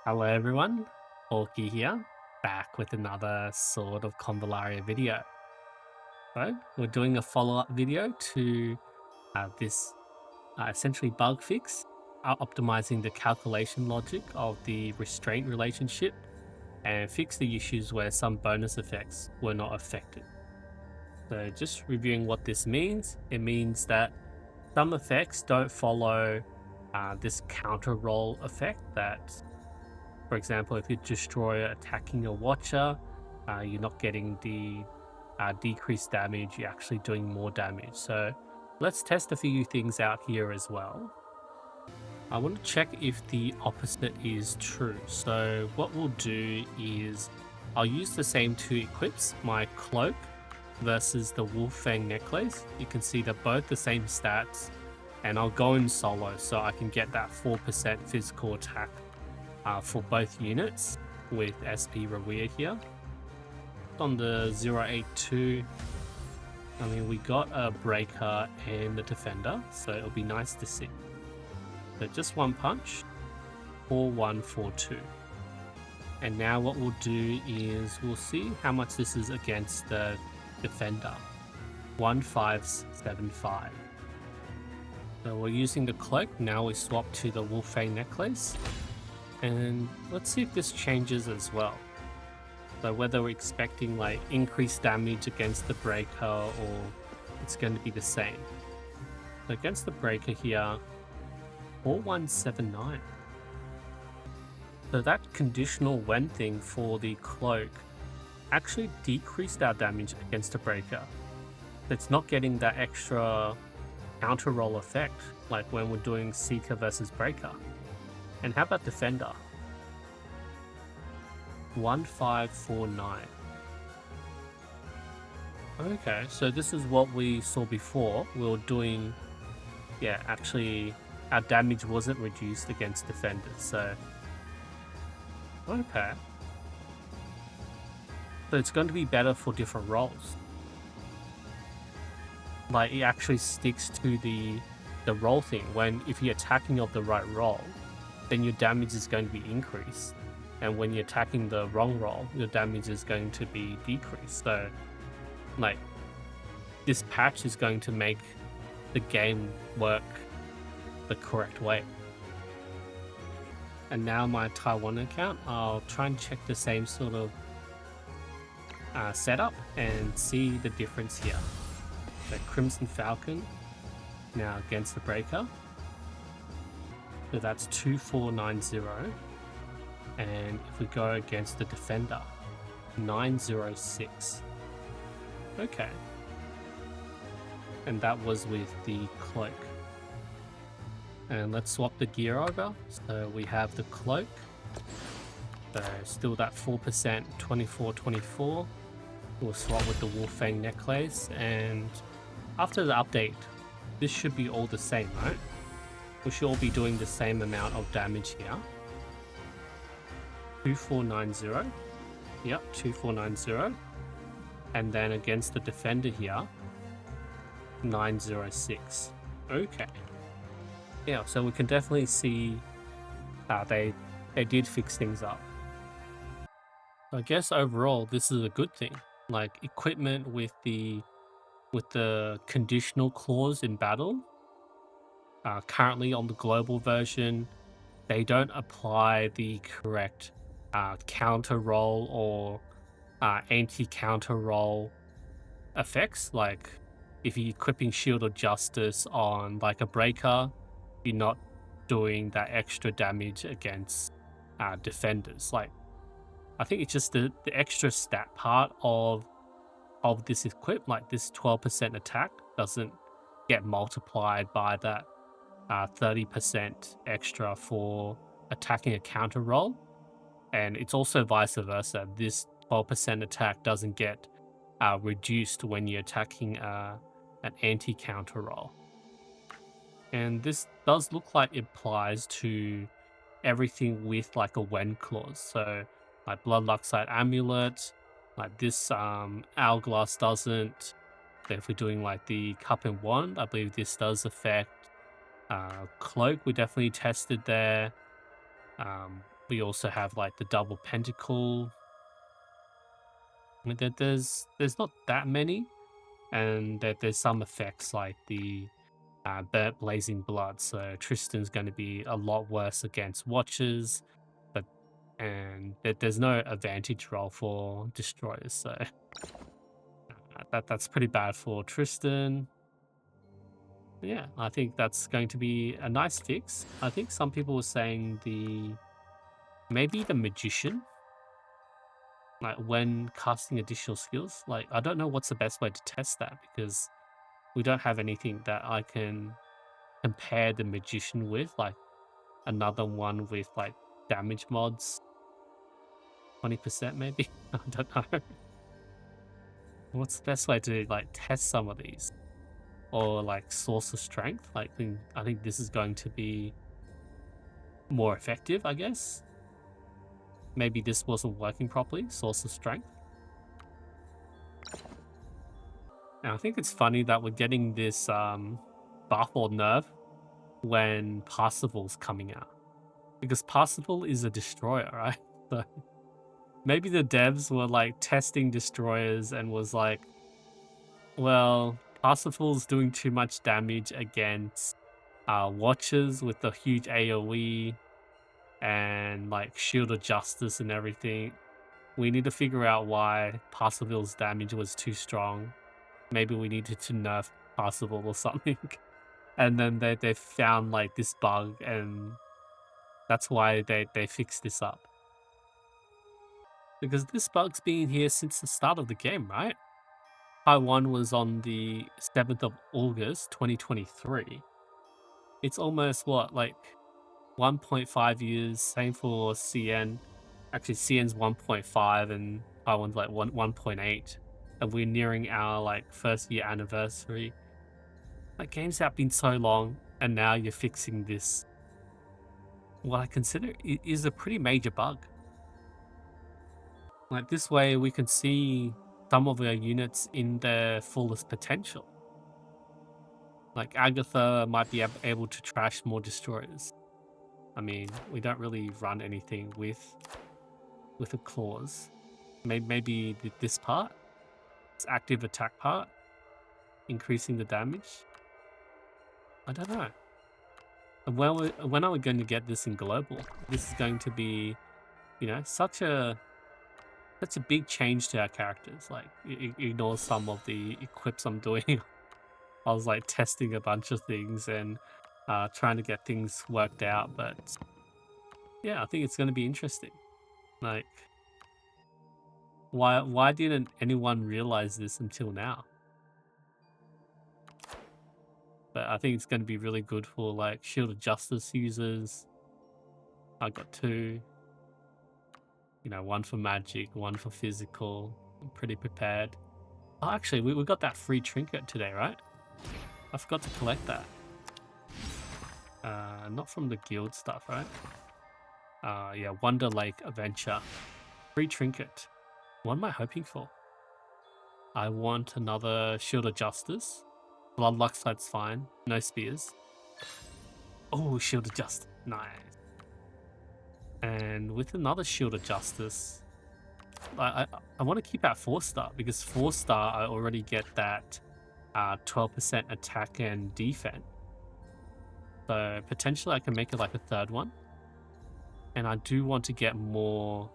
Hello everyone, Hawky here, back with another sort of Convallaria video. So we're doing a follow-up video to this essentially bug fix, optimizing the calculation logic of the restraint relationship and fix the issues where some bonus effects were not affected. So just reviewing what this means, it means that some effects don't follow this counter roll effect that, for example, if you destroy attacking a watcher, you're not getting the decreased damage, you're actually doing more damage. So let's test a few things out here as well. I want to check if the opposite is true. So what we'll do is I'll use the same two equips, my cloak versus the wolf fang necklace. You can see they're both the same stats, and I'll go in solo so I can get that 4% physical attack for both units with SP Rawia here. On the 082, I mean, we got a breaker and a defender, so it'll be nice to see. So just one punch, 4142. And now what we'll do is we'll see how much this is against the defender, 1575. So we're using the cloak, now we swap to the Wolfang necklace. And let's see if this changes as well. So whether we're expecting like increased damage against the breaker or it's going to be the same. So against the breaker here, 4179. So that conditional when thing for the cloak actually decreased our damage against the breaker. It's not getting that extra counter roll effect like when we're doing Seeker versus Breaker. And how about Defender? 1549. Okay, so this is what we saw before. We were doing, yeah, actually our damage wasn't reduced against defenders, so okay. So it's going to be better for different roles. Like it actually sticks to the roll thing. When if you're attacking of the right roll, then your damage is going to be increased. And when you're attacking the wrong roll, your damage is going to be decreased. So, like, this patch is going to make the game work the correct way. And now my Taiwan account, I'll try and check the same sort of setup and see the difference here. So Crimson Falcon now against the Breaker. So that's 2490. And if we go against the Defender, 906. Okay. And that was with the Cloak. And let's swap the gear over. So we have the Cloak. So still that 4%, 2424. We'll swap with the Wolfang necklace. And after the update, this should be all the same, right? We should all be doing the same amount of damage here. 2490. Yep, 2490. And then against the defender here, 906. Okay. Yeah, so we can definitely see they did fix things up. I guess overall this is a good thing. Like equipment with the conditional clause in battle. Currently on the global version, they don't apply the correct counter roll or anti-counter roll effects. Like if you're equipping Shield of Justice on like a breaker, you're not doing that extra damage against defenders. Like I think it's just the extra stat part of this equip, like this 12% attack doesn't get multiplied by that 30% extra for attacking a counter roll. And it's also vice versa. This 12% attack doesn't get reduced when you're attacking an anti-counter roll. And this does look like it applies to everything with like a when clause. So like Blood Luxite Amulet, like this Hourglass doesn't. So if we're doing like the Cup and Wand, I believe this does affect. Cloak we definitely tested there. We also have like the double pentacle. I mean, there's not that many, and there's some effects like the burnt blazing blood. So Tristan's going to be a lot worse against watchers, but and there's no advantage roll for destroyers. So that's pretty bad for Tristan. Yeah, I think that's going to be a nice fix. I think some people were saying maybe the magician, like when casting additional skills. Like I don't know what's the best way to test that because we don't have anything that I can compare the magician with, like another one with like damage mods, 20% maybe. I don't know. What's the best way to like test some of these? Or like source of strength. Like I think this is going to be more effective, I guess. Maybe this wasn't working properly, source of strength. And I think it's funny that we're getting this buff or nerf when Parsifal's coming out. Because Parsifal is a destroyer, right? So maybe the devs were like testing destroyers and was like, well, Parsifal's doing too much damage against watchers with the huge AoE and like Shield of Justice and everything. We need to figure out why Parsifal's damage was too strong. Maybe we needed to nerf Parsifal or something. And then they found like this bug, and that's why they fixed this up. Because this bug's been here since the start of the game, right? Taiwan was on the 7th of August 2023. It's almost what, like 1.5 years. Same for CN. Actually, CN's 1.5 and Taiwan's like 1.8. And we're nearing our like first year anniversary. Like games have been so long, and now you're fixing this. What I consider is a pretty major bug. Like this way, we can see some of our units in their fullest potential. Like Agatha might be able to trash more destroyers. I mean, we don't really run anything with a clause. Maybe this part, this active attack part, increasing the damage. I don't know. And when are we going to get this in global? This is going to be, you know, such a big change to our characters. Like, ignore some of the equips I'm doing. I was like testing a bunch of things and trying to get things worked out. But yeah, I think it's going to be interesting. Like, why didn't anyone realize this until now? But I think it's going to be really good for like Shield of Justice users. I got 2. You know, 1 for magic, 1 for physical. I'm pretty prepared. Oh, actually, we got that free trinket today, right? I forgot to collect that. Not from the guild stuff, right? Yeah, Wonder Lake Adventure. Free trinket. What am I hoping for? I want another Shield of Justice. Blood Luxite's fine. No spears. Oh, Shield of Justice. Nice. And with another Shield of Justice, I want to keep at 4-star because 4-star I already get that 12% attack and defense. So potentially I can make it like a 3rd one. And I do want to get more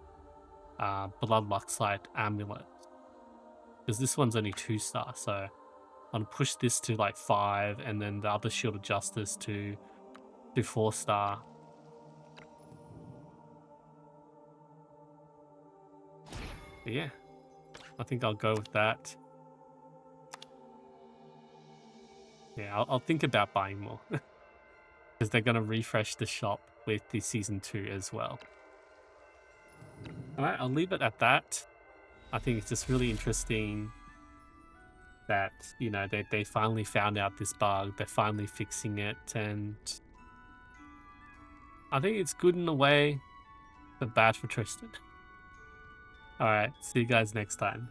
Blood Luxite Amulet. Because this one's only 2-star, so I'm going to push this to like 5 and then the other Shield of Justice to 4-star. But yeah, I think I'll go with that. Yeah, I'll think about buying more. Because they're going to refresh the shop with the Season 2 as well. Alright, I'll leave it at that. I think it's just really interesting that, you know, they finally found out this bug. They're finally fixing it. And I think it's good in a way, but bad for Tristan. Alright, see you guys next time.